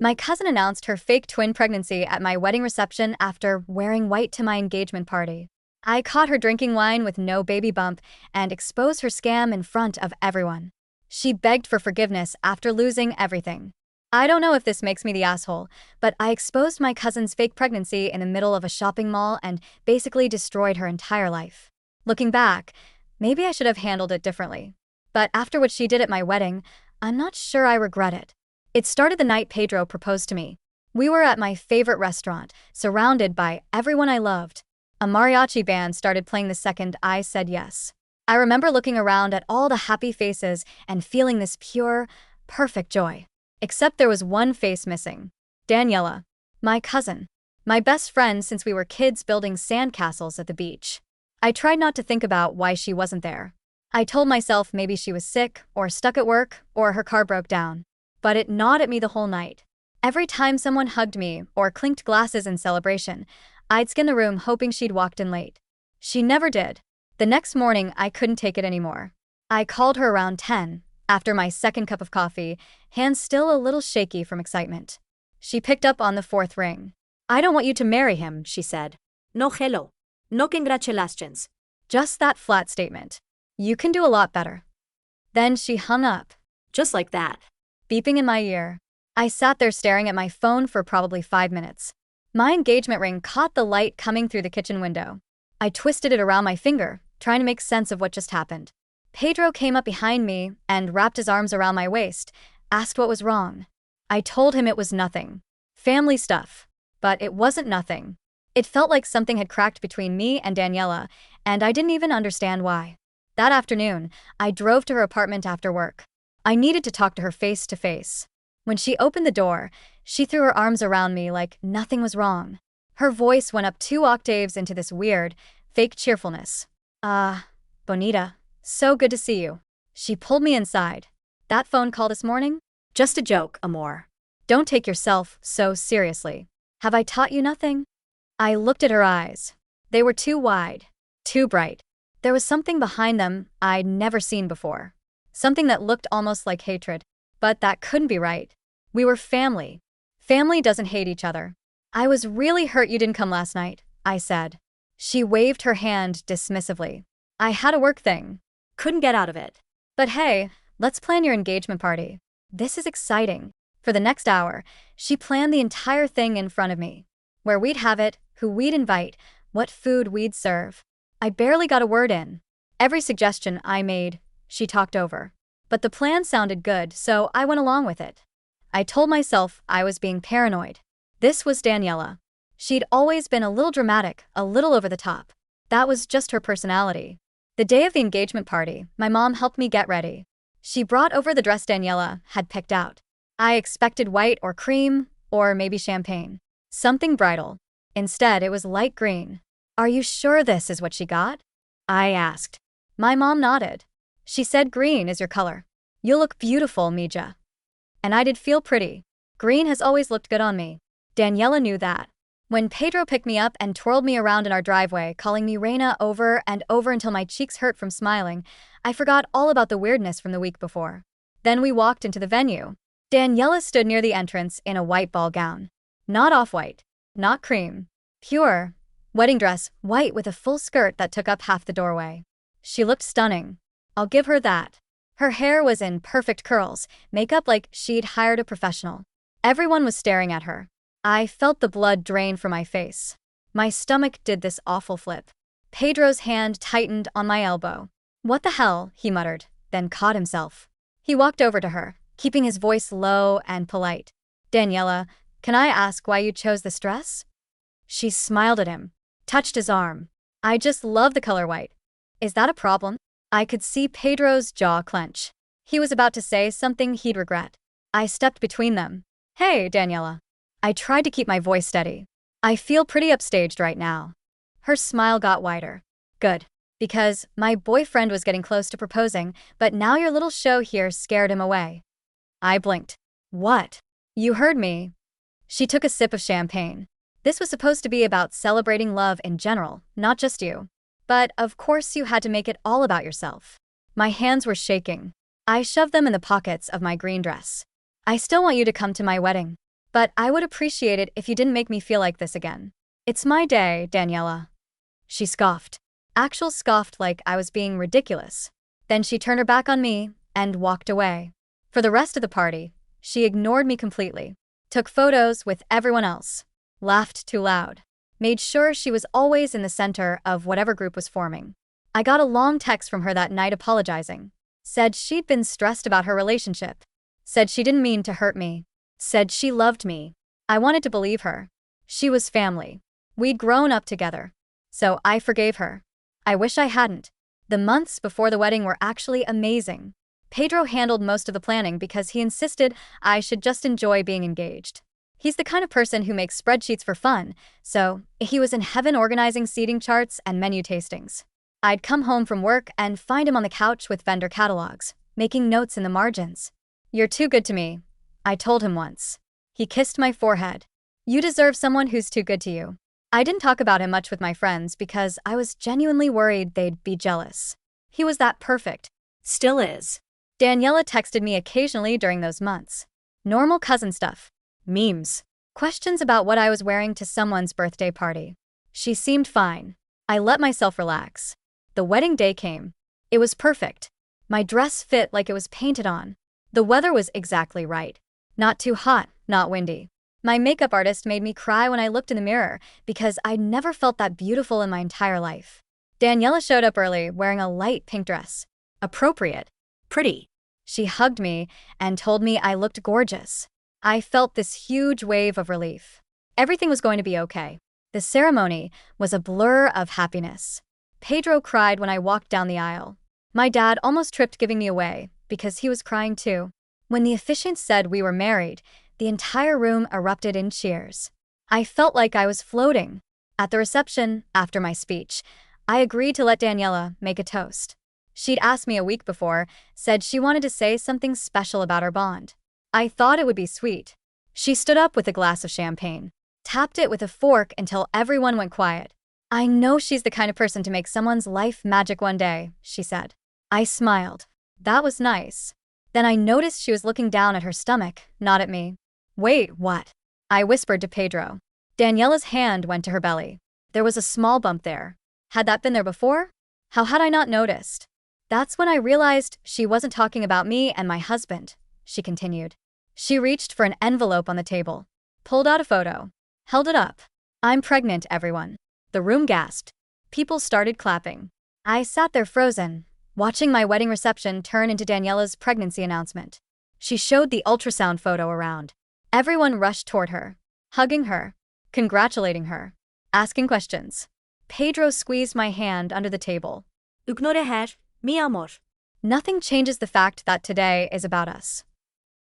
My cousin announced her fake twin pregnancy at my wedding reception after wearing white to my engagement party. I caught her drinking wine with no baby bump and exposed her scam in front of everyone. She begged for forgiveness after losing everything. I don't know if this makes me the asshole, but I exposed my cousin's fake pregnancy in the middle of a shopping mall and basically destroyed her entire life. Looking back, maybe I should have handled it differently. But after what she did at my wedding, I'm not sure I regret it. It started the night Pedro proposed to me. We were at my favorite restaurant, surrounded by everyone I loved. A mariachi band started playing the second I said yes. I remember looking around at all the happy faces and feeling this pure, perfect joy. Except there was one face missing. Daniela, my cousin. My best friend since we were kids building sandcastles at the beach. I tried not to think about why she wasn't there. I told myself maybe she was sick, or stuck at work, or her car broke down. But it gnawed at me the whole night. Every time someone hugged me or clinked glasses in celebration, I'd scan the room hoping she'd walked in late. She never did. The next morning, I couldn't take it anymore. I called her around 10, after my second cup of coffee, hands still a little shaky from excitement. She picked up on the fourth ring. "I don't want you to marry him," she said. No hello. No congratulations. Just that flat statement. You can do a lot better. Then she hung up. Just like that. Beeping in my ear. I sat there staring at my phone for probably 5 minutes. My engagement ring caught the light coming through the kitchen window. I twisted it around my finger, trying to make sense of what just happened. Pedro came up behind me and wrapped his arms around my waist, asked what was wrong. I told him it was nothing. Family stuff. But it wasn't nothing. It felt like something had cracked between me and Daniela, and I didn't even understand why. That afternoon, I drove to her apartment after work. I needed to talk to her face to face. When she opened the door, she threw her arms around me like nothing was wrong. Her voice went up 2 octaves into this weird, fake cheerfulness. Bonita, so good to see you. She pulled me inside. That phone call this morning? Just a joke, amor. Don't take yourself so seriously. Have I taught you nothing? I looked at her eyes. They were too wide, too bright. There was something behind them I'd never seen before. Something that looked almost like hatred. But that couldn't be right. We were family. Family doesn't hate each other. I was really hurt you didn't come last night, I said. She waved her hand dismissively. I had a work thing. Couldn't get out of it. But hey, let's plan your engagement party. This is exciting. For the next hour, she planned the entire thing in front of me. Where we'd have it, who we'd invite, what food we'd serve. I barely got a word in. Every suggestion I made, she talked over. But the plan sounded good, so I went along with it. I told myself I was being paranoid. This was Daniela. She'd always been a little dramatic, a little over the top. That was just her personality. The day of the engagement party, my mom helped me get ready. She brought over the dress Daniela had picked out. I expected white or cream, or maybe champagne. Something bridal. Instead, it was light green. "Are you sure this is what she got?" I asked. My mom nodded. She said green is your color. You'll look beautiful, Mija. And I did feel pretty. Green has always looked good on me. Daniela knew that. When Pedro picked me up and twirled me around in our driveway, calling me Reina over and over until my cheeks hurt from smiling, I forgot all about the weirdness from the week before. Then we walked into the venue. Daniela stood near the entrance in a white ball gown. Not off-white. Not cream. Pure. Wedding dress, white with a full skirt that took up half the doorway. She looked stunning. I'll give her that. Her hair was in perfect curls, makeup like she'd hired a professional. Everyone was staring at her. I felt the blood drain from my face. My stomach did this awful flip. Pedro's hand tightened on my elbow. "What the hell?" he muttered, then caught himself. He walked over to her, keeping his voice low and polite. "Daniela, can I ask why you chose this dress?" She smiled at him, touched his arm. "I just love the color white. Is that a problem?" I could see Pedro's jaw clench. He was about to say something he'd regret. I stepped between them. "Hey, Daniela." I tried to keep my voice steady. "I feel pretty upstaged right now." Her smile got wider. "Good. Because my boyfriend was getting close to proposing, but now your little show here scared him away." I blinked. "What?" "You heard me." She took a sip of champagne. This was supposed to be about celebrating love in general, not just you. But of course you had to make it all about yourself. My hands were shaking. I shoved them in the pockets of my green dress. "I still want you to come to my wedding." But I would appreciate it if you didn't make me feel like this again. It's my day, Daniela. She scoffed. Actual scoffed like I was being ridiculous. Then she turned her back on me and walked away. For the rest of the party, she ignored me completely. Took photos with everyone else. Laughed too loud. Made sure she was always in the center of whatever group was forming. I got a long text from her that night apologizing. Said she'd been stressed about her relationship. Said she didn't mean to hurt me. Said she loved me. I wanted to believe her. She was family. We'd grown up together. So I forgave her. I wish I hadn't. The months before the wedding were actually amazing. Pedro handled most of the planning because he insisted I should just enjoy being engaged. He's the kind of person who makes spreadsheets for fun, so he was in heaven organizing seating charts and menu tastings. I'd come home from work and find him on the couch with vendor catalogs, making notes in the margins. "You're too good to me," I told him once. He kissed my forehead. "You deserve someone who's too good to you." I didn't talk about him much with my friends because I was genuinely worried they'd be jealous. He was that perfect. Still is. Daniela texted me occasionally during those months. Normal cousin stuff. Memes. Questions about what I was wearing to someone's birthday party. She seemed fine. I let myself relax. The wedding day came. It was perfect. My dress fit like it was painted on. The weather was exactly right. Not too hot, not windy. My makeup artist made me cry when I looked in the mirror because I'd never felt that beautiful in my entire life. Daniela showed up early wearing a light pink dress. Appropriate. Pretty. She hugged me and told me I looked gorgeous. I felt this huge wave of relief. Everything was going to be okay. The ceremony was a blur of happiness. Pedro cried when I walked down the aisle. My dad almost tripped giving me away because he was crying too. When the officiant said we were married, the entire room erupted in cheers. I felt like I was floating. At the reception, after my speech, I agreed to let Daniela make a toast. She'd asked me a week before, said she wanted to say something special about our bond. I thought it would be sweet. She stood up with a glass of champagne, tapped it with a fork until everyone went quiet. "I know she's the kind of person to make someone's life magic one day," she said. I smiled. That was nice. Then I noticed she was looking down at her stomach, not at me. "Wait, what?" I whispered to Pedro. Daniela's hand went to her belly. There was a small bump there. Had that been there before? How had I not noticed? "That's when I realized she wasn't talking about me and my husband," she continued. She reached for an envelope on the table, pulled out a photo, held it up. "I'm pregnant, everyone." The room gasped. People started clapping. I sat there frozen, watching my wedding reception turn into Daniela's pregnancy announcement. She showed the ultrasound photo around. Everyone rushed toward her, hugging her, congratulating her, asking questions. Pedro squeezed my hand under the table. Ignore her, mi amor. "Nothing changes the fact that today is about us."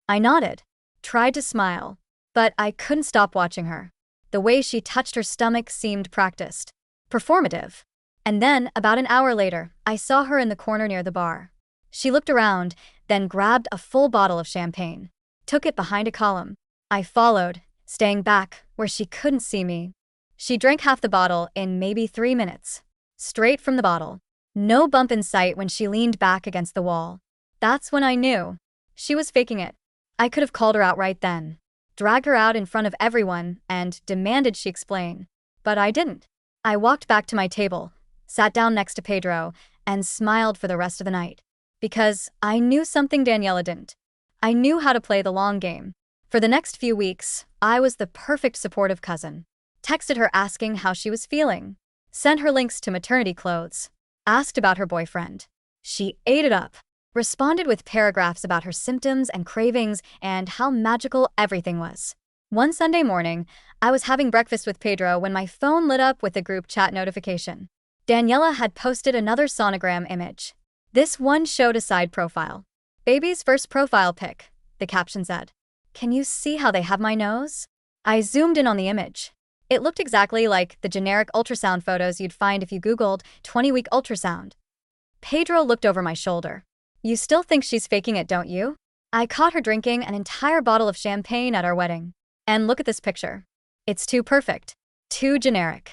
I nodded, tried to smile, but I couldn't stop watching her. The way she touched her stomach seemed practiced, performative. And then, about an hour later, I saw her in the corner near the bar. She looked around, then grabbed a full bottle of champagne, took it behind a column. I followed, staying back where she couldn't see me. She drank half the bottle in maybe 3 minutes. Straight from the bottle. No bump in sight when she leaned back against the wall. That's when I knew. She was faking it. I could have called her out right then, dragged her out in front of everyone, and demanded she explain. But I didn't. I walked back to my table, sat down next to Pedro, and smiled for the rest of the night. Because I knew something Daniela didn't. I knew how to play the long game. For the next few weeks, I was the perfect supportive cousin. Texted her asking how she was feeling. Sent her links to maternity clothes. Asked about her boyfriend. She ate it up. Responded with paragraphs about her symptoms and cravings and how magical everything was. One Sunday morning, I was having breakfast with Pedro when my phone lit up with a group chat notification. Daniela had posted another sonogram image. This one showed a side profile. "Baby's first profile pic," the caption said. "Can you see how they have my nose?" I zoomed in on the image. It looked exactly like the generic ultrasound photos you'd find if you Googled 20-week ultrasound. Pedro looked over my shoulder. "You still think she's faking it, don't you?" I caught her drinking an entire bottle of champagne at our wedding. And look at this picture. It's too perfect. Too generic.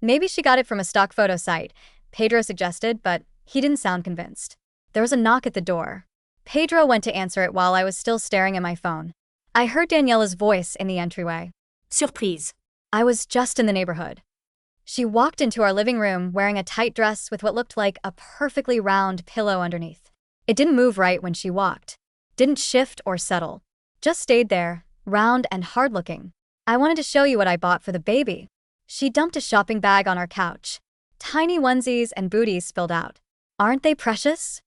Maybe she got it from a stock photo site, Pedro suggested, but he didn't sound convinced. There was a knock at the door. Pedro went to answer it while I was still staring at my phone. I heard Daniela's voice in the entryway. Surprise. I was just in the neighborhood. She walked into our living room wearing a tight dress with what looked like a perfectly round pillow underneath. It didn't move right when she walked. Didn't shift or settle. Just stayed there, round and hard-looking. I wanted to show you what I bought for the baby. She dumped a shopping bag on our couch. Tiny onesies and booties spilled out. Aren't they precious?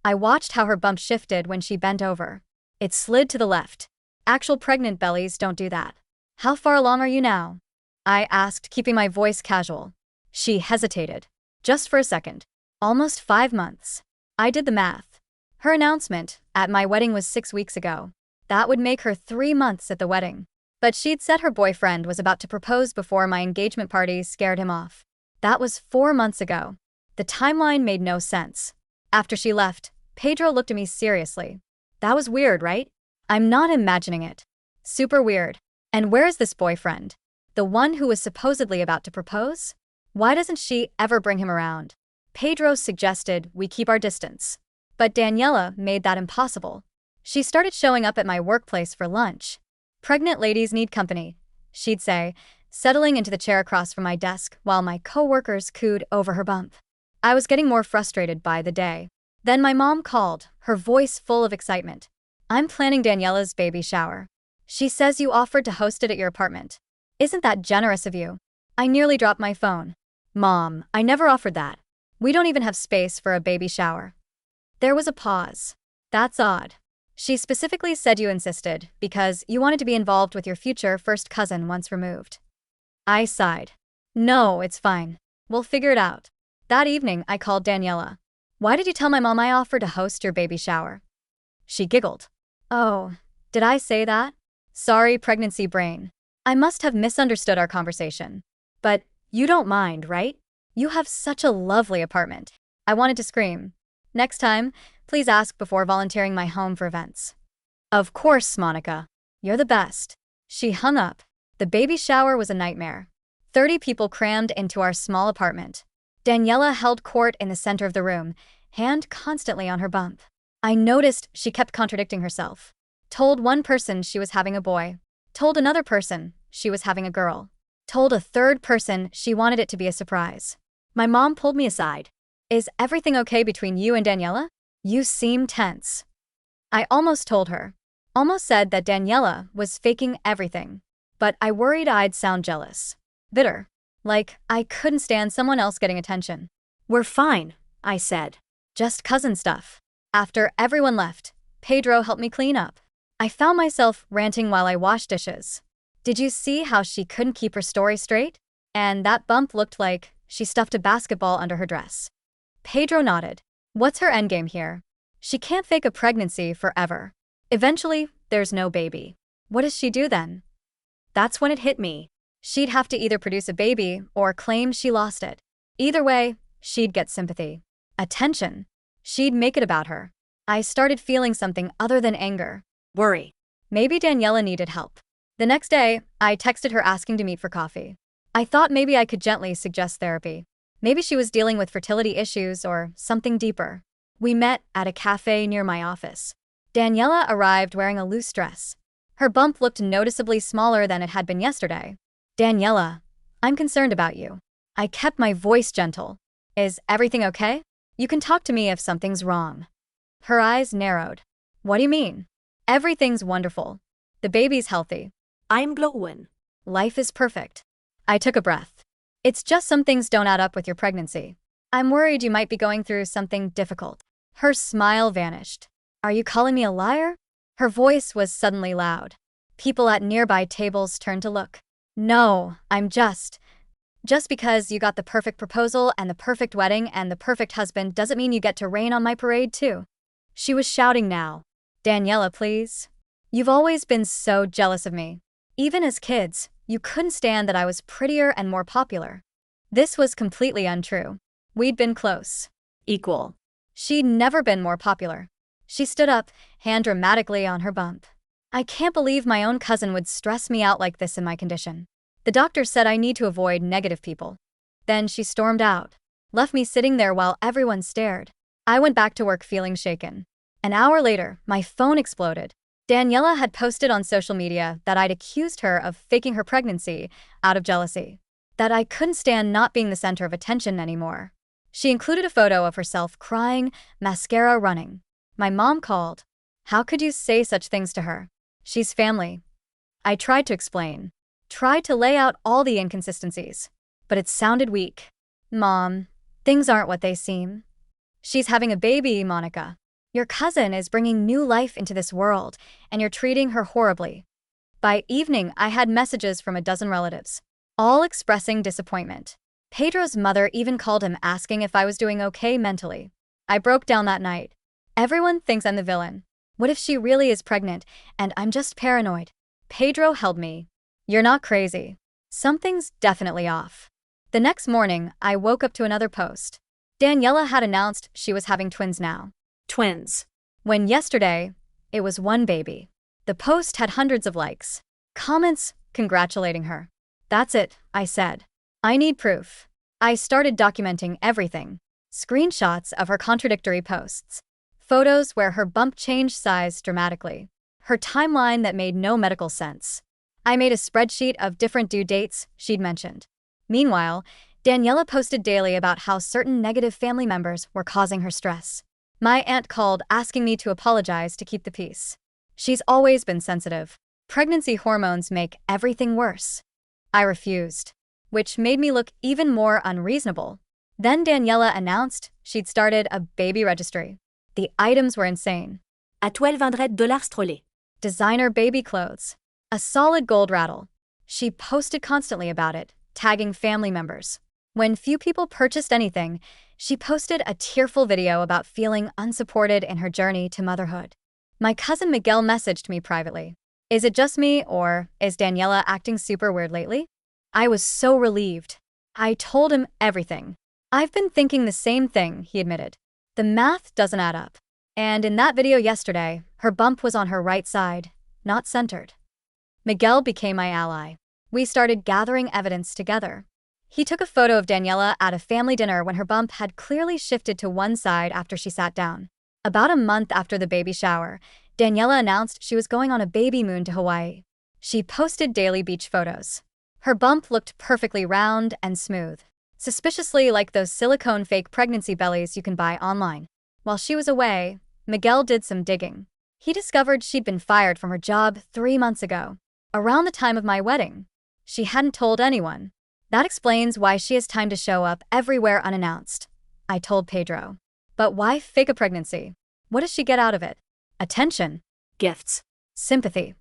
I watched how her bump shifted when she bent over. It slid to the left. Actual pregnant bellies don't do that. How far along are you now? I asked, keeping my voice casual. She hesitated. Just for a second. Almost 5 months. I did the math. Her announcement at my wedding was 6 weeks ago. That would make her 3 months at the wedding. But she'd said her boyfriend was about to propose before my engagement party scared him off. That was 4 months ago. The timeline made no sense. After she left, Pedro looked at me seriously. That was weird, right? I'm not imagining it. Super weird. And where is this boyfriend? The one who was supposedly about to propose? Why doesn't she ever bring him around? Pedro suggested we keep our distance. But Daniela made that impossible. She started showing up at my workplace for lunch. Pregnant ladies need company, she'd say, settling into the chair across from my desk while my coworkers cooed over her bump. I was getting more frustrated by the day. Then my mom called, her voice full of excitement. I'm planning Daniela's baby shower. She says you offered to host it at your apartment. Isn't that generous of you? I nearly dropped my phone. Mom, I never offered that. We don't even have space for a baby shower. There was a pause. That's odd. She specifically said you insisted because you wanted to be involved with your future first cousin once removed. I sighed. No, it's fine. We'll figure it out. That evening, I called Daniela. Why did you tell my mom I offered to host your baby shower? She giggled. Oh, did I say that? Sorry, pregnancy brain. I must have misunderstood our conversation. But you don't mind, right? You have such a lovely apartment. I wanted to scream. Next time, please ask before volunteering my home for events. Of course, Monica. You're the best. She hung up. The baby shower was a nightmare. 30 people crammed into our small apartment. Daniela held court in the center of the room, hand constantly on her bump. I noticed she kept contradicting herself. Told one person she was having a boy. Told another person she was having a girl. Told a third person she wanted it to be a surprise. My mom pulled me aside. Is everything okay between you and Daniela? You seem tense. I almost told her. Almost said that Daniela was faking everything. But I worried I'd sound jealous. Bitter. Like I couldn't stand someone else getting attention. We're fine, I said. Just cousin stuff. After everyone left, Pedro helped me clean up. I found myself ranting while I washed dishes. Did you see how she couldn't keep her story straight? And that bump looked like she stuffed a basketball under her dress. Pedro nodded. What's her endgame here? She can't fake a pregnancy forever. Eventually, there's no baby. What does she do then? That's when it hit me. She'd have to either produce a baby or claim she lost it. Either way, she'd get sympathy. Attention. She'd make it about her. I started feeling something other than anger. Worry. Maybe Daniela needed help. The next day, I texted her asking to meet for coffee. I thought maybe I could gently suggest therapy. Maybe she was dealing with fertility issues or something deeper. We met at a cafe near my office. Daniela arrived wearing a loose dress. Her bump looked noticeably smaller than it had been yesterday. Daniela, I'm concerned about you. I kept my voice gentle. Is everything okay? You can talk to me if something's wrong. Her eyes narrowed. What do you mean? Everything's wonderful. The baby's healthy. I'm glowing. Life is perfect. I took a breath. It's just some things don't add up with your pregnancy. I'm worried you might be going through something difficult. Her smile vanished. Are you calling me a liar? Her voice was suddenly loud. People at nearby tables turned to look. No, I'm just because you got the perfect proposal and the perfect wedding and the perfect husband doesn't mean you get to rain on my parade too. She was shouting now. Daniela, please. You've always been so jealous of me. Even as kids, you couldn't stand that I was prettier and more popular. This was completely untrue. We'd been close. Equal. She'd never been more popular. She stood up, hand dramatically on her bump. I can't believe my own cousin would stress me out like this in my condition. The doctor said I need to avoid negative people. Then she stormed out, left me sitting there while everyone stared. I went back to work feeling shaken. An hour later, my phone exploded. Daniela had posted on social media that I'd accused her of faking her pregnancy out of jealousy, that I couldn't stand not being the center of attention anymore. She included a photo of herself crying, mascara running. My mom called. How could you say such things to her? She's family. I tried to explain, tried to lay out all the inconsistencies, but it sounded weak. Mom, things aren't what they seem. She's having a baby, Monica. Your cousin is bringing new life into this world, and you're treating her horribly. By evening, I had messages from a dozen relatives, all expressing disappointment. Pedro's mother even called him asking if I was doing okay mentally. I broke down that night. Everyone thinks I'm the villain. What if she really is pregnant, and I'm just paranoid? Pedro held me. You're not crazy. Something's definitely off. The next morning, I woke up to another post. Daniela had announced she was having twins now. Twins. When yesterday, it was one baby. The post had hundreds of likes, comments congratulating her. That's it, I said. I need proof. I started documenting everything. Screenshots of her contradictory posts. Photos where her bump changed size dramatically. Her timeline that made no medical sense. I made a spreadsheet of different due dates she'd mentioned. Meanwhile, Daniela posted daily about how certain negative family members were causing her stress. My aunt called asking me to apologize to keep the peace. She's always been sensitive. Pregnancy hormones make everything worse. I refused, which made me look even more unreasonable. Then Daniela announced she'd started a baby registry. The items were insane. À toi le $20 trolley. Designer baby clothes. A solid gold rattle. She posted constantly about it, tagging family members. When few people purchased anything, she posted a tearful video about feeling unsupported in her journey to motherhood. My cousin Miguel messaged me privately. Is it just me, or is Daniela acting super weird lately? I was so relieved. I told him everything. I've been thinking the same thing, he admitted. The math doesn't add up. And in that video yesterday, her bump was on her right side, not centered. Miguel became my ally. We started gathering evidence together. He took a photo of Daniela at a family dinner when her bump had clearly shifted to one side after she sat down. About a month after the baby shower, Daniela announced she was going on a baby moon to Hawaii. She posted daily beach photos. Her bump looked perfectly round and smooth, suspiciously like those silicone fake pregnancy bellies you can buy online. While she was away, Miguel did some digging. He discovered she'd been fired from her job 3 months ago, around the time of my wedding. She hadn't told anyone. That explains why she has time to show up everywhere unannounced, I told Pedro. But why fake a pregnancy? What does she get out of it? Attention. Gifts. Sympathy.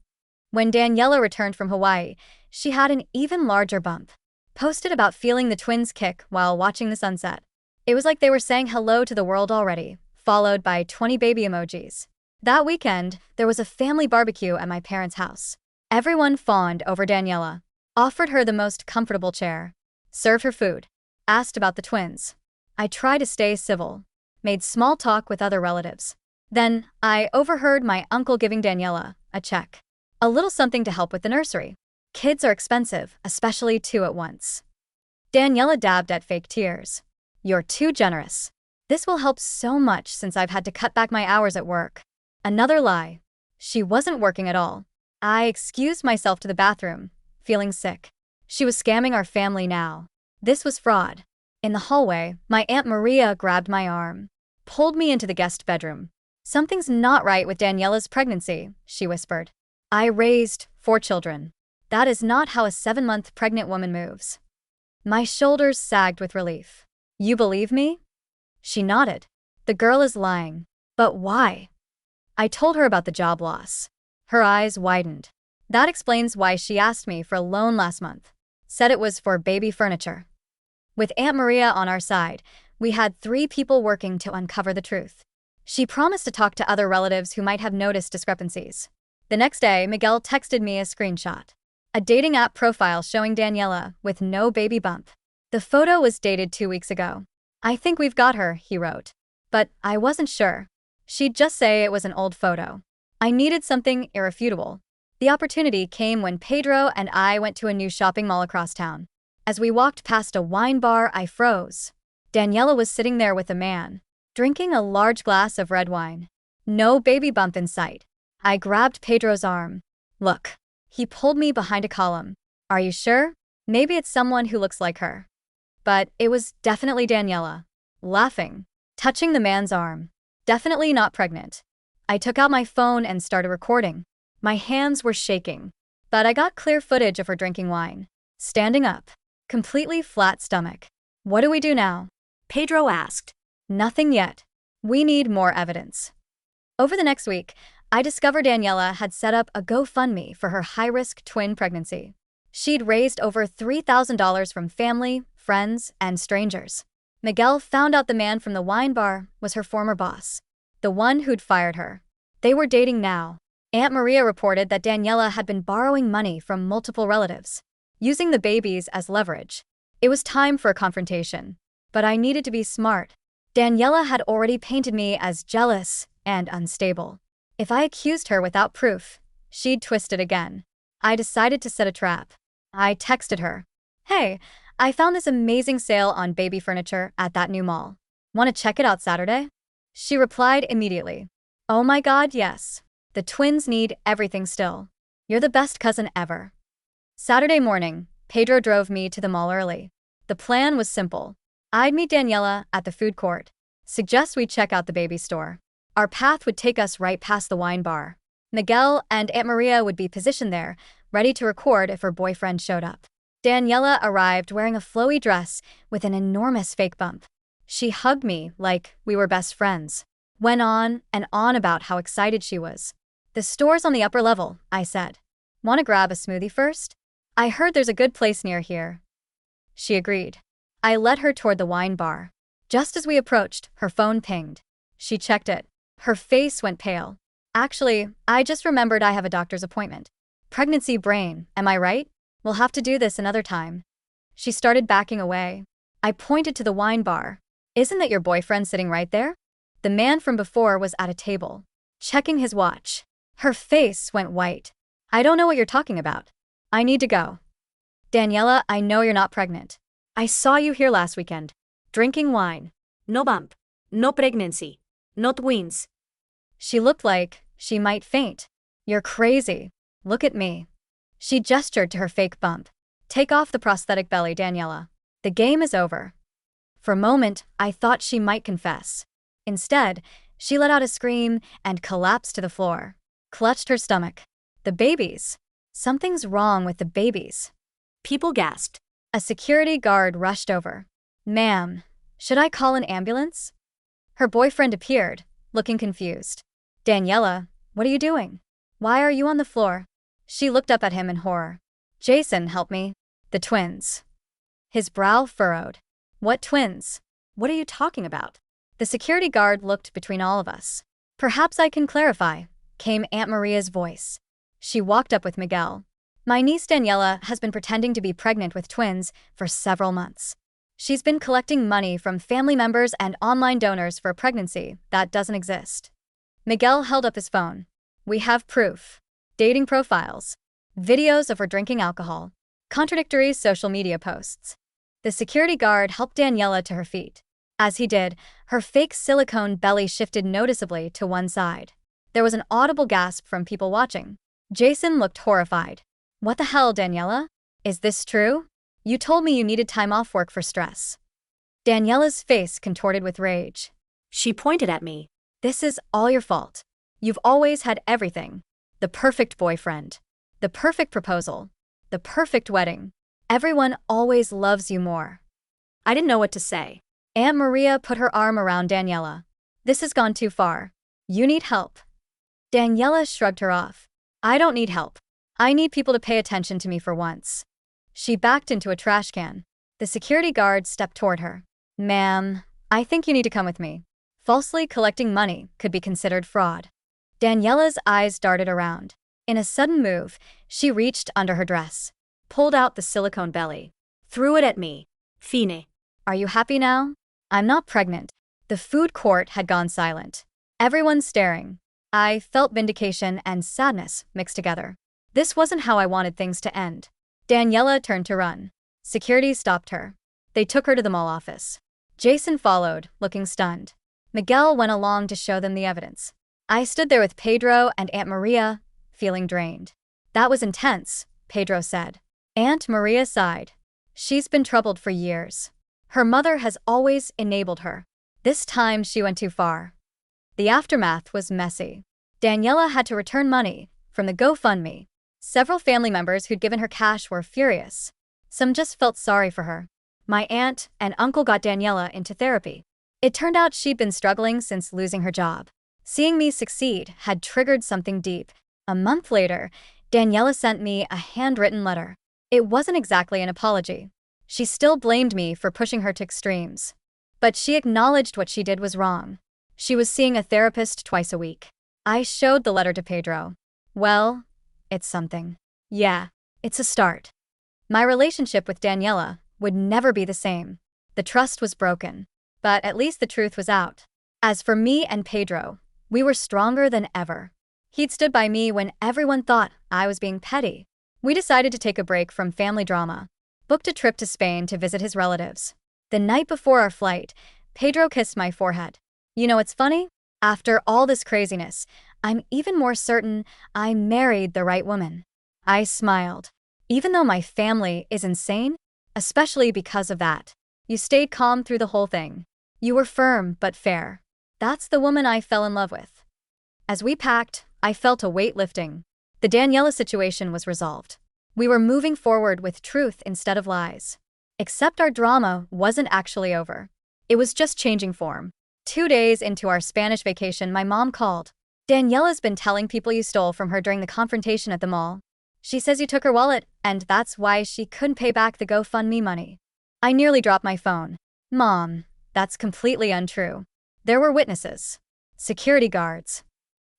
When Daniela returned from Hawaii, she had an even larger bump. Posted about feeling the twins kick while watching the sunset. It was like they were saying hello to the world already, followed by 20 baby emojis. That weekend, there was a family barbecue at my parents' house. Everyone fawned over Daniela, offered her the most comfortable chair, served her food, asked about the twins. I tried to stay civil, made small talk with other relatives. Then, I overheard my uncle giving Daniela a check. A little something to help with the nursery. Kids are expensive, especially 2 at once. Daniela dabbed at fake tears. You're too generous. This will help so much since I've had to cut back my hours at work. Another lie. She wasn't working at all. I excused myself to the bathroom, feeling sick. She was scamming our family now. This was fraud. In the hallway, my Aunt Maria grabbed my arm, pulled me into the guest bedroom. Something's not right with Daniela's pregnancy, she whispered. I raised 4 children. That is not how a 7-month pregnant woman moves. My shoulders sagged with relief. You believe me? She nodded. The girl is lying. But why? I told her about the job loss. Her eyes widened. That explains why she asked me for a loan last month. Said it was for baby furniture. With Aunt Maria on our side, we had 3 people working to uncover the truth. She promised to talk to other relatives who might have noticed discrepancies. The next day, Miguel texted me a screenshot. A dating app profile showing Daniela with no baby bump. The photo was dated 2 weeks ago. I think we've got her, he wrote. But I wasn't sure. She'd just say it was an old photo. I needed something irrefutable. The opportunity came when Pedro and I went to a new shopping mall across town. As we walked past a wine bar, I froze. Daniela was sitting there with a man, drinking a large glass of red wine. No baby bump in sight. I grabbed Pedro's arm. Look. He pulled me behind a column. Are you sure? Maybe it's someone who looks like her. But it was definitely Daniela. Laughing. Touching the man's arm. Definitely not pregnant. I took out my phone and started recording. My hands were shaking. But I got clear footage of her drinking wine. Standing up. Completely flat stomach. What do we do now? Pedro asked. Nothing yet. We need more evidence. Over the next week, I discovered Daniela had set up a GoFundMe for her high-risk twin pregnancy. She'd raised over $3,000 from family, friends, and strangers. Miguel found out the man from the wine bar was her former boss, the one who'd fired her. They were dating now. Aunt Maria reported that Daniela had been borrowing money from multiple relatives, using the babies as leverage. It was time for a confrontation, but I needed to be smart. Daniela had already painted me as jealous and unstable. If I accused her without proof, she'd twist it again. I decided to set a trap. I texted her. Hey, I found this amazing sale on baby furniture at that new mall. Want to check it out Saturday? She replied immediately. Oh my God, yes. The twins need everything still. You're the best cousin ever. Saturday morning, Pedro drove me to the mall early. The plan was simple. I'd meet Daniela at the food court. Suggest we check out the baby store. Our path would take us right past the wine bar. Miguel and Aunt Maria would be positioned there, ready to record if her boyfriend showed up. Daniela arrived wearing a flowy dress with an enormous fake bump. She hugged me like we were best friends. Went on and on about how excited she was. The store's on the upper level, I said. Want to grab a smoothie first? I heard there's a good place near here. She agreed. I led her toward the wine bar. Just as we approached, her phone pinged. She checked it. Her face went pale. Actually, I just remembered I have a doctor's appointment. Pregnancy brain, am I right? We'll have to do this another time. She started backing away. I pointed to the wine bar. Isn't that your boyfriend sitting right there? The man from before was at a table, checking his watch. Her face went white. I don't know what you're talking about. I need to go. Daniela, I know you're not pregnant. I saw you here last weekend, drinking wine. No bump. No pregnancy. No twins. She looked like she might faint. You're crazy. Look at me. She gestured to her fake bump. Take off the prosthetic belly, Daniela. The game is over. For a moment, I thought she might confess. Instead, she let out a scream and collapsed to the floor. Clutched her stomach. The babies. Something's wrong with the babies. People gasped. A security guard rushed over. Ma'am, should I call an ambulance? Her boyfriend appeared, looking confused. Daniela, what are you doing? Why are you on the floor? She looked up at him in horror. Jason, help me. The twins. His brow furrowed. What twins? What are you talking about? The security guard looked between all of us. Perhaps I can clarify, came Aunt Maria's voice. She walked up with Miguel. My niece Daniela has been pretending to be pregnant with twins for several months. She's been collecting money from family members and online donors for a pregnancy that doesn't exist. Miguel held up his phone. We have proof. Dating profiles. Videos of her drinking alcohol. Contradictory social media posts. The security guard helped Daniela to her feet. As he did, her fake silicone belly shifted noticeably to one side. There was an audible gasp from people watching. Jason looked horrified. What the hell, Daniela? Is this true? You told me you needed time off work for stress. Daniela's face contorted with rage. She pointed at me. This is all your fault. You've always had everything. The perfect boyfriend. The perfect proposal. The perfect wedding. Everyone always loves you more. I didn't know what to say. Aunt Maria put her arm around Daniela. This has gone too far. You need help. Daniela shrugged her off. I don't need help. I need people to pay attention to me for once. She backed into a trash can. The security guard stepped toward her. Ma'am, I think you need to come with me. Falsely collecting money could be considered fraud. Daniela's eyes darted around. In a sudden move, she reached under her dress, pulled out the silicone belly, threw it at me. Fine. Are you happy now? I'm not pregnant. The food court had gone silent. Everyone staring. I felt vindication and sadness mixed together. This wasn't how I wanted things to end. Daniela turned to run. Security stopped her. They took her to the mall office. Jason followed, looking stunned. Miguel went along to show them the evidence. I stood there with Pedro and Aunt Maria, feeling drained. That was intense, Pedro said. Aunt Maria sighed. She's been troubled for years. Her mother has always enabled her. This time she went too far. The aftermath was messy. Daniela had to return money from the GoFundMe. Several family members who'd given her cash were furious. Some just felt sorry for her. My aunt and uncle got Daniela into therapy. It turned out she'd been struggling since losing her job. Seeing me succeed had triggered something deep. A month later, Daniela sent me a handwritten letter. It wasn't exactly an apology. She still blamed me for pushing her to extremes. But she acknowledged what she did was wrong. She was seeing a therapist twice a week. I showed the letter to Pedro. Well, it's something. Yeah, it's a start. My relationship with Daniela would never be the same. The trust was broken, but at least the truth was out. As for me and Pedro, we were stronger than ever. He'd stood by me when everyone thought I was being petty. We decided to take a break from family drama, booked a trip to Spain to visit his relatives. The night before our flight, Pedro kissed my forehead. You know what's funny? After all this craziness, I'm even more certain I married the right woman. I smiled. Even though my family is insane, especially because of that. You stayed calm through the whole thing. You were firm but fair. That's the woman I fell in love with. As we packed, I felt a weight lifting. The Daniela situation was resolved. We were moving forward with truth instead of lies. Except our drama wasn't actually over. It was just changing form. 2 days into our Spanish vacation, my mom called. Daniela's been telling people you stole from her during the confrontation at the mall. She says you took her wallet, and that's why she couldn't pay back the GoFundMe money. I nearly dropped my phone. Mom, that's completely untrue. There were witnesses. Security guards.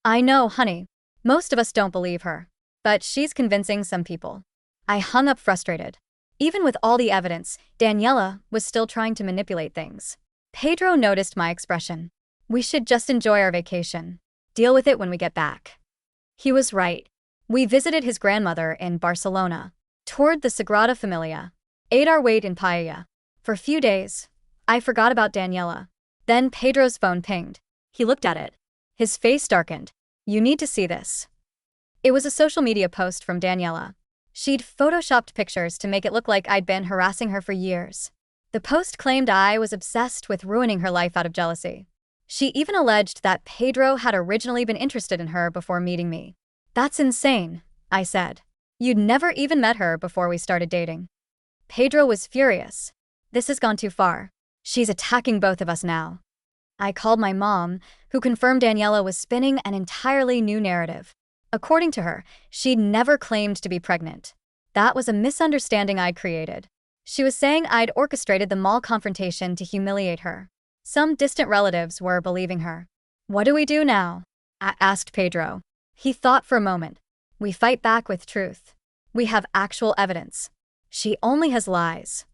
I know, honey. Most of us don't believe her. But she's convincing some people. I hung up frustrated. Even with all the evidence, Daniela was still trying to manipulate things. Pedro noticed my expression. We should just enjoy our vacation. Deal with it when we get back. He was right. We visited his grandmother in Barcelona, toured the Sagrada Familia, ate our weight in paella. For a few days, I forgot about Daniela. Then Pedro's phone pinged. He looked at it. His face darkened. You need to see this. It was a social media post from Daniela. She'd photoshopped pictures to make it look like I'd been harassing her for years. The post claimed I was obsessed with ruining her life out of jealousy. She even alleged that Pedro had originally been interested in her before meeting me. That's insane, I said. You'd never even met her before we started dating. Pedro was furious. This has gone too far. She's attacking both of us now. I called my mom, who confirmed Daniela was spinning an entirely new narrative. According to her, she'd never claimed to be pregnant. That was a misunderstanding I'd created. She was saying I'd orchestrated the mall confrontation to humiliate her. Some distant relatives were believing her. What do we do now? I asked Pedro. He thought for a moment. We fight back with truth. We have actual evidence. She only has lies.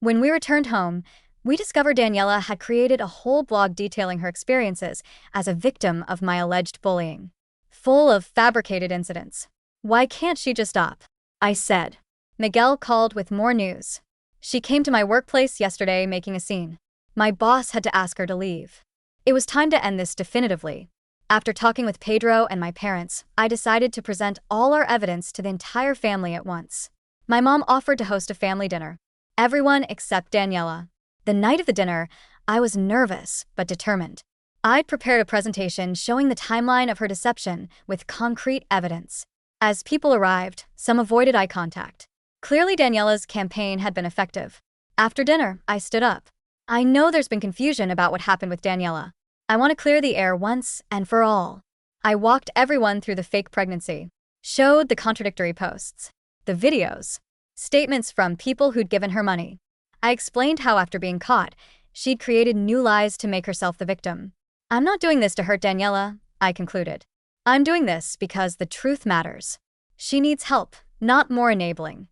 When we returned home, we discovered Daniela had created a whole blog detailing her experiences as a victim of my alleged bullying. Full of fabricated incidents. Why can't she just stop? I said. Miguel called with more news. She came to my workplace yesterday making a scene. My boss had to ask her to leave. It was time to end this definitively. After talking with Pedro and my parents, I decided to present all our evidence to the entire family at once. My mom offered to host a family dinner. Everyone except Daniela. The night of the dinner, I was nervous but determined. I'd prepared a presentation showing the timeline of her deception with concrete evidence. As people arrived, some avoided eye contact. Clearly Daniela's campaign had been effective. After dinner, I stood up. I know there's been confusion about what happened with Daniela. I want to clear the air once and for all. I walked everyone through the fake pregnancy, showed the contradictory posts, the videos, statements from people who'd given her money. I explained how after being caught, she'd created new lies to make herself the victim. I'm not doing this to hurt Daniela, I concluded. I'm doing this because the truth matters. She needs help, not more enabling.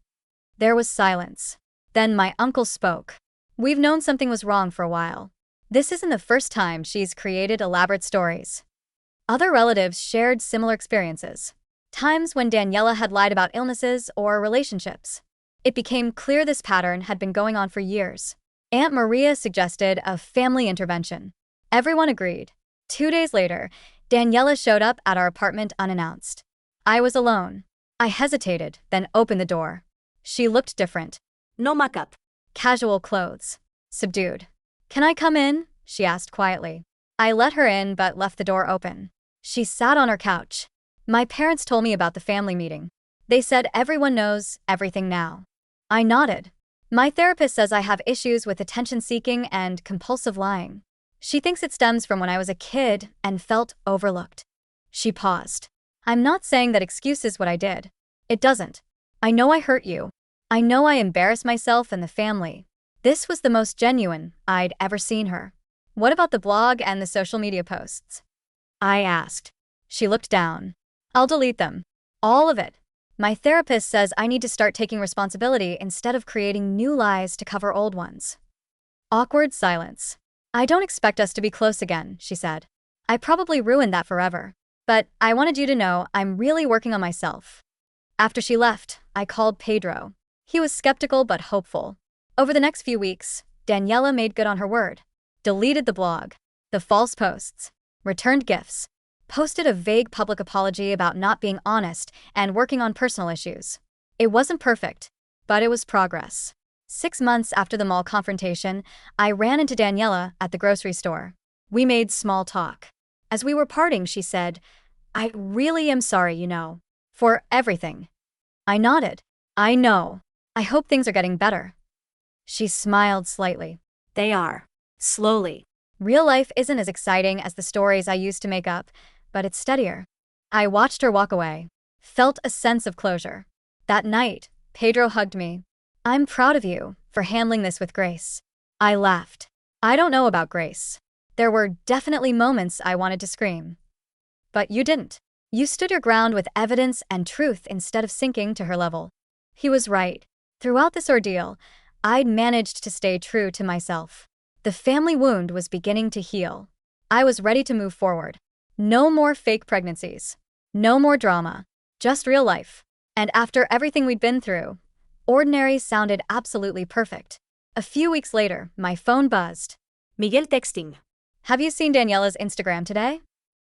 There was silence. Then my uncle spoke. We've known something was wrong for a while. This isn't the first time she's created elaborate stories. Other relatives shared similar experiences. Times when Daniela had lied about illnesses or relationships. It became clear this pattern had been going on for years. Aunt Maria suggested a family intervention. Everyone agreed. 2 days later, Daniela showed up at our apartment unannounced. I was alone. I hesitated, then opened the door. She looked different. No makeup. Casual clothes. Subdued. "Can I come in?" she asked quietly. I let her in but left the door open. She sat on her couch. "My parents told me about the family meeting. They said everyone knows everything now." I nodded. "My therapist says I have issues with attention-seeking and compulsive lying. She thinks it stems from when I was a kid and felt overlooked." She paused. "I'm not saying that excuses what I did. It doesn't. I know I hurt you. I know I embarrassed myself and the family." This was the most genuine I'd ever seen her. "What about the blog and the social media posts?" I asked. She looked down. "I'll delete them. All of it. My therapist says I need to start taking responsibility instead of creating new lies to cover old ones." Awkward silence. "I don't expect us to be close again," she said. "I probably ruined that forever. But I wanted you to know I'm really working on myself." After she left, I called Pedro. He was skeptical but hopeful. Over the next few weeks, Daniela made good on her word. Deleted the blog, the false posts, returned gifts, posted a vague public apology about not being honest and working on personal issues. It wasn't perfect, but it was progress. 6 months after the mall confrontation, I ran into Daniela at the grocery store. We made small talk. As we were parting, she said, "I really am sorry, for everything." I nodded. "I know. I hope things are getting better." She smiled slightly. They are. Slowly. Real life isn't as exciting as the stories I used to make up, but it's steadier. I watched her walk away, felt a sense of closure. That night, Pedro hugged me. "I'm proud of you for handling this with grace." I laughed. "I don't know about grace. There were definitely moments I wanted to scream. But you didn't. You stood your ground with evidence and truth instead of sinking to her level." He was right. Throughout this ordeal, I'd managed to stay true to myself. The family wound was beginning to heal. I was ready to move forward. No more fake pregnancies. No more drama. Just real life. And after everything we'd been through, ordinary sounded absolutely perfect. A few weeks later, my phone buzzed. Miguel texting. "Have you seen Daniela's Instagram today?"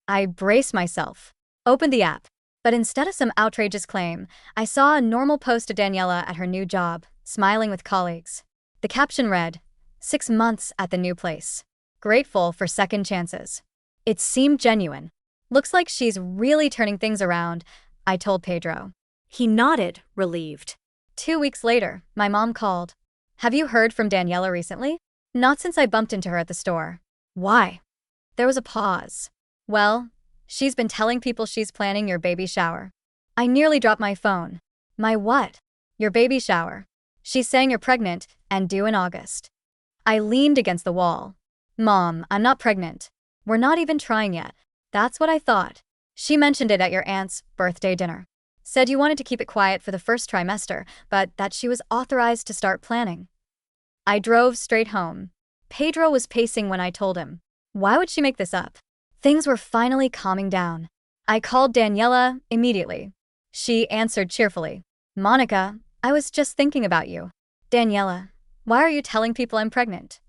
I braced myself. Opened the app. But instead of some outrageous claim, I saw a normal post of Daniela at her new job, smiling with colleagues. The caption read, "6 months at the new place. Grateful for second chances." It seemed genuine. "Looks like she's really turning things around," I told Pedro. He nodded, relieved. 2 weeks later, my mom called. "Have you heard from Daniela recently?" "Not since I bumped into her at the store." "Why?" There was a pause. "Well, she's been telling people she's planning your baby shower." I nearly dropped my phone. "My what?" "Your baby shower. She's saying you're pregnant and due in August." I leaned against the wall. "Mom, I'm not pregnant. We're not even trying yet." "That's what I thought. She mentioned it at your aunt's birthday dinner. Said you wanted to keep it quiet for the first trimester, but that she was authorized to start planning." I drove straight home. Pedro was pacing when I told him. Why would she make this up? Things were finally calming down. I called Daniela immediately. She answered cheerfully. "Monica, I was just thinking about you." "Daniela, why are you telling people I'm pregnant?"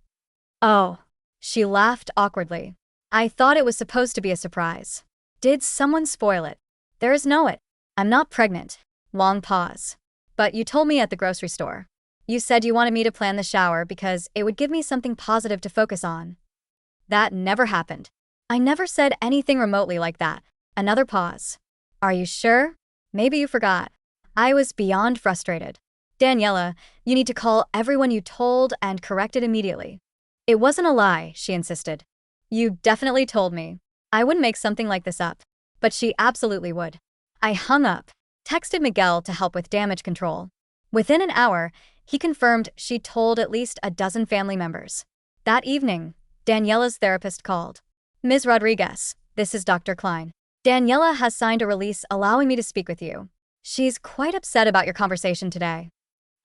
"Oh." She laughed awkwardly. "I thought it was supposed to be a surprise. Did someone spoil it?" "There is no it. I'm not pregnant." Long pause. "But you told me at the grocery store. You said you wanted me to plan the shower because it would give me something positive to focus on." "That never happened." "I never said anything remotely like that." Another pause. "Are you sure? Maybe you forgot." I was beyond frustrated. "Daniela, you need to call everyone you told and correct it immediately." "It wasn't a lie," she insisted. "You definitely told me. I wouldn't make something like this up." But she absolutely would. I hung up, texted Miguel to help with damage control. Within an hour, he confirmed she'd told at least a dozen family members. That evening, Daniela's therapist called. "Ms. Rodriguez, this is Dr. Klein. Daniela has signed a release allowing me to speak with you. She's quite upset about your conversation today."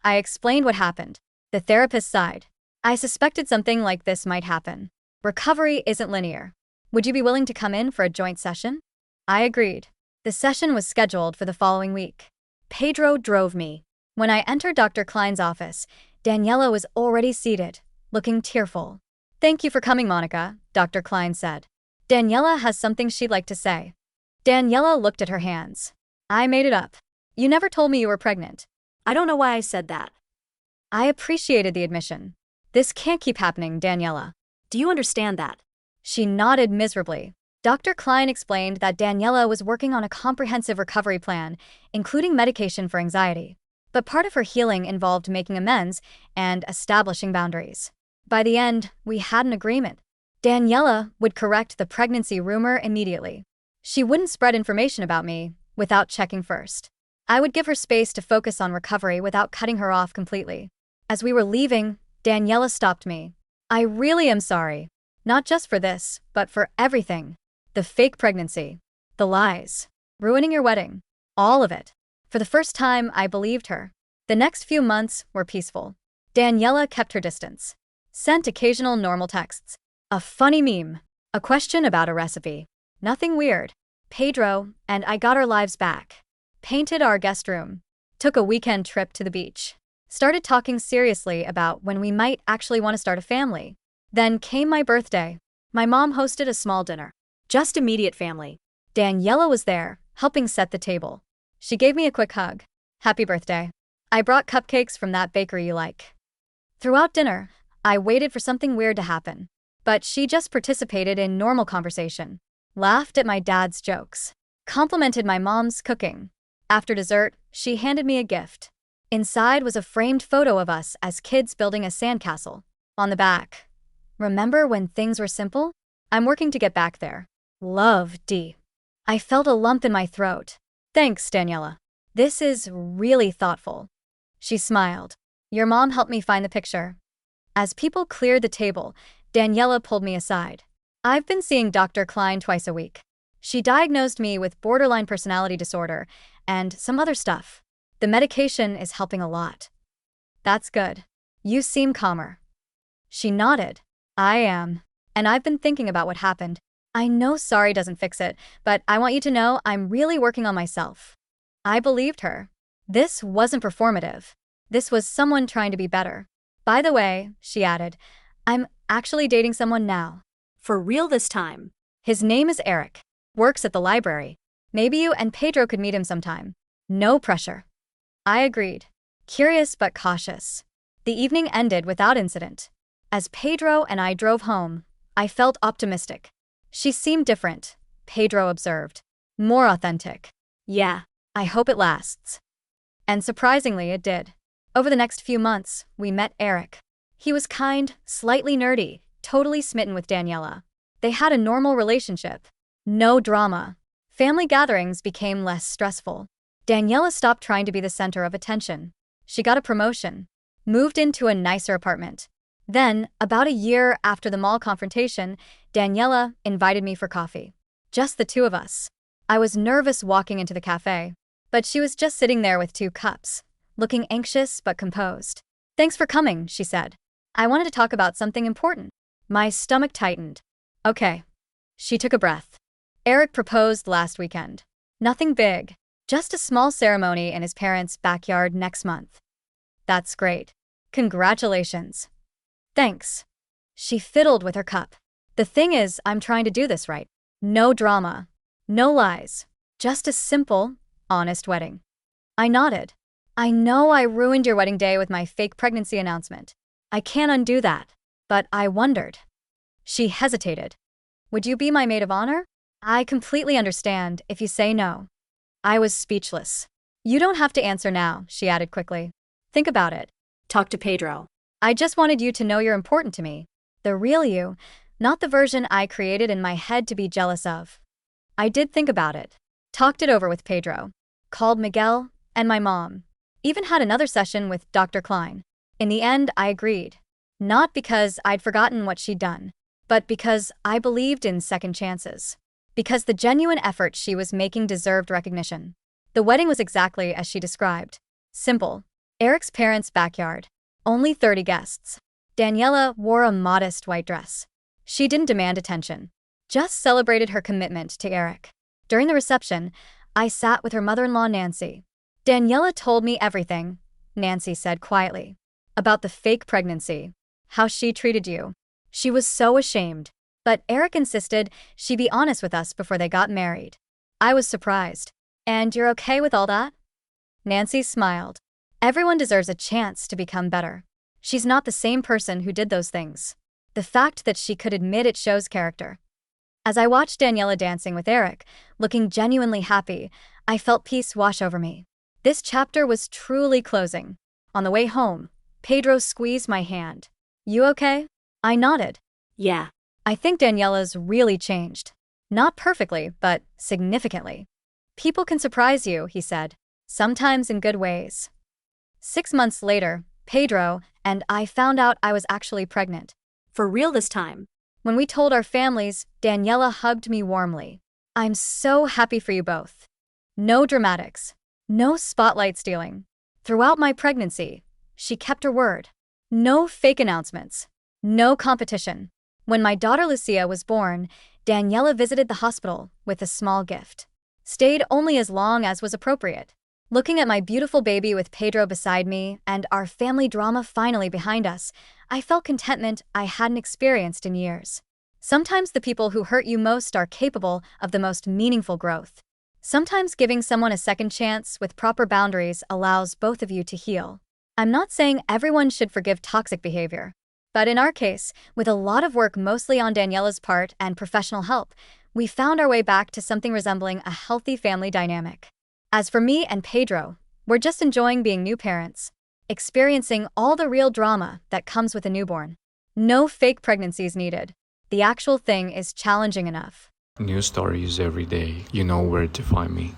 I explained what happened. The therapist sighed. "I suspected something like this might happen. Recovery isn't linear. Would you be willing to come in for a joint session?" I agreed. The session was scheduled for the following week. Pedro drove me. When I entered Dr. Klein's office, Daniela was already seated, looking tearful. "Thank you for coming, Monica," Dr. Klein said. Daniela has something she'd like to say. Daniela looked at her hands. I made it up. You never told me you were pregnant. I don't know why I said that. I appreciated the admission. This can't keep happening, Daniela. Do you understand that? She nodded miserably. Dr. Klein explained that Daniela was working on a comprehensive recovery plan, including medication for anxiety. But part of her healing involved making amends and establishing boundaries. By the end, we had an agreement. Daniela would correct the pregnancy rumor immediately. She wouldn't spread information about me without checking first. I would give her space to focus on recovery without cutting her off completely. As we were leaving, Daniela stopped me. I really am sorry. Not just for this, but for everything. The fake pregnancy. The lies. Ruining your wedding. All of it. For the first time, I believed her. The next few months were peaceful. Daniela kept her distance. Sent occasional normal texts. A funny meme. A question about a recipe. Nothing weird. Pedro and I got our lives back. Painted our guest room. Took a weekend trip to the beach. Started talking seriously about when we might actually want to start a family. Then came my birthday. My mom hosted a small dinner. Just immediate family. Daniela was there, helping set the table. She gave me a quick hug. Happy birthday. I brought cupcakes from that bakery you like. Throughout dinner, I waited for something weird to happen. But she just participated in normal conversation. Laughed at my dad's jokes. Complimented my mom's cooking. After dessert, she handed me a gift. Inside was a framed photo of us as kids building a sandcastle. On the back, remember when things were simple? I'm working to get back there. Love, D. I felt a lump in my throat. Thanks, Daniela. This is really thoughtful. She smiled. Your mom helped me find the picture. As people cleared the table, Daniela pulled me aside. I've been seeing Dr. Klein twice a week. She diagnosed me with borderline personality disorder and some other stuff. The medication is helping a lot. That's good. You seem calmer. She nodded. I am. And I've been thinking about what happened. I know sorry doesn't fix it, but I want you to know I'm really working on myself. I believed her. This wasn't performative. This was someone trying to be better. By the way, she added, I'm actually dating someone now. For real this time. His name is Eric. Works at the library. Maybe you and Pedro could meet him sometime. No pressure. I agreed. Curious but cautious. The evening ended without incident. As Pedro and I drove home, I felt optimistic. She seemed different, Pedro observed. More authentic. Yeah, I hope it lasts. And surprisingly, it did. Over the next few months, we met Eric. He was kind, slightly nerdy, totally smitten with Daniela. They had a normal relationship. No drama. Family gatherings became less stressful. Daniela stopped trying to be the center of attention. She got a promotion. Moved into a nicer apartment. Then, about a year after the mall confrontation, Daniela invited me for coffee. Just the two of us. I was nervous walking into the cafe. But she was just sitting there with 2 cups, looking anxious but composed. Thanks for coming, she said. I wanted to talk about something important. My stomach tightened. Okay. She took a breath. Eric proposed last weekend. Nothing big. Just a small ceremony in his parents' backyard next month. That's great. Congratulations. Thanks. She fiddled with her cup. The thing is, I'm trying to do this right. No drama. No lies. Just a simple, honest wedding. I nodded. I know I ruined your wedding day with my fake pregnancy announcement. I can't undo that. But I wondered. She hesitated. Would you be my maid of honor? I completely understand if you say no. I was speechless. You don't have to answer now, she added quickly. Think about it. Talk to Pedro. I just wanted you to know you're important to me. The real you, not the version I created in my head to be jealous of. I did think about it. Talked it over with Pedro. Called Miguel and my mom. Even had another session with Dr. Klein. In the end, I agreed. Not because I'd forgotten what she'd done, but because I believed in second chances. Because the genuine effort she was making deserved recognition. The wedding was exactly as she described. Simple. Eric's parents' backyard. Only 30 guests. Daniela wore a modest white dress. She didn't demand attention. Just celebrated her commitment to Eric. During the reception, I sat with her mother-in-law Nancy. Daniela told me everything, Nancy said quietly. About the fake pregnancy. How she treated you. She was so ashamed. But Eric insisted she be honest with us before they got married. I was surprised. And you're okay with all that? Nancy smiled. Everyone deserves a chance to become better. She's not the same person who did those things. The fact that she could admit it shows character. As I watched Daniela dancing with Eric, looking genuinely happy, I felt peace wash over me. This chapter was truly closing. On the way home, Pedro squeezed my hand. You okay? I nodded. Yeah. I think Daniela's really changed. Not perfectly, but significantly. People can surprise you, he said, sometimes in good ways. 6 months later, Pedro and I found out I was actually pregnant. For real this time. When we told our families, Daniela hugged me warmly. I'm so happy for you both. No dramatics. No spotlight stealing. Throughout my pregnancy, she kept her word. No fake announcements. No competition. When my daughter Lucia was born, Daniela visited the hospital with a small gift. Stayed only as long as was appropriate. Looking at my beautiful baby with Pedro beside me and our family drama finally behind us, I felt contentment I hadn't experienced in years. Sometimes the people who hurt you most are capable of the most meaningful growth. Sometimes giving someone a second chance with proper boundaries allows both of you to heal. I'm not saying everyone should forgive toxic behavior. But in our case, with a lot of work mostly on Daniela's part and professional help, we found our way back to something resembling a healthy family dynamic. As for me and Pedro, we're just enjoying being new parents, experiencing all the real drama that comes with a newborn. No fake pregnancies needed. The actual thing is challenging enough. New stories every day. You know where to find me.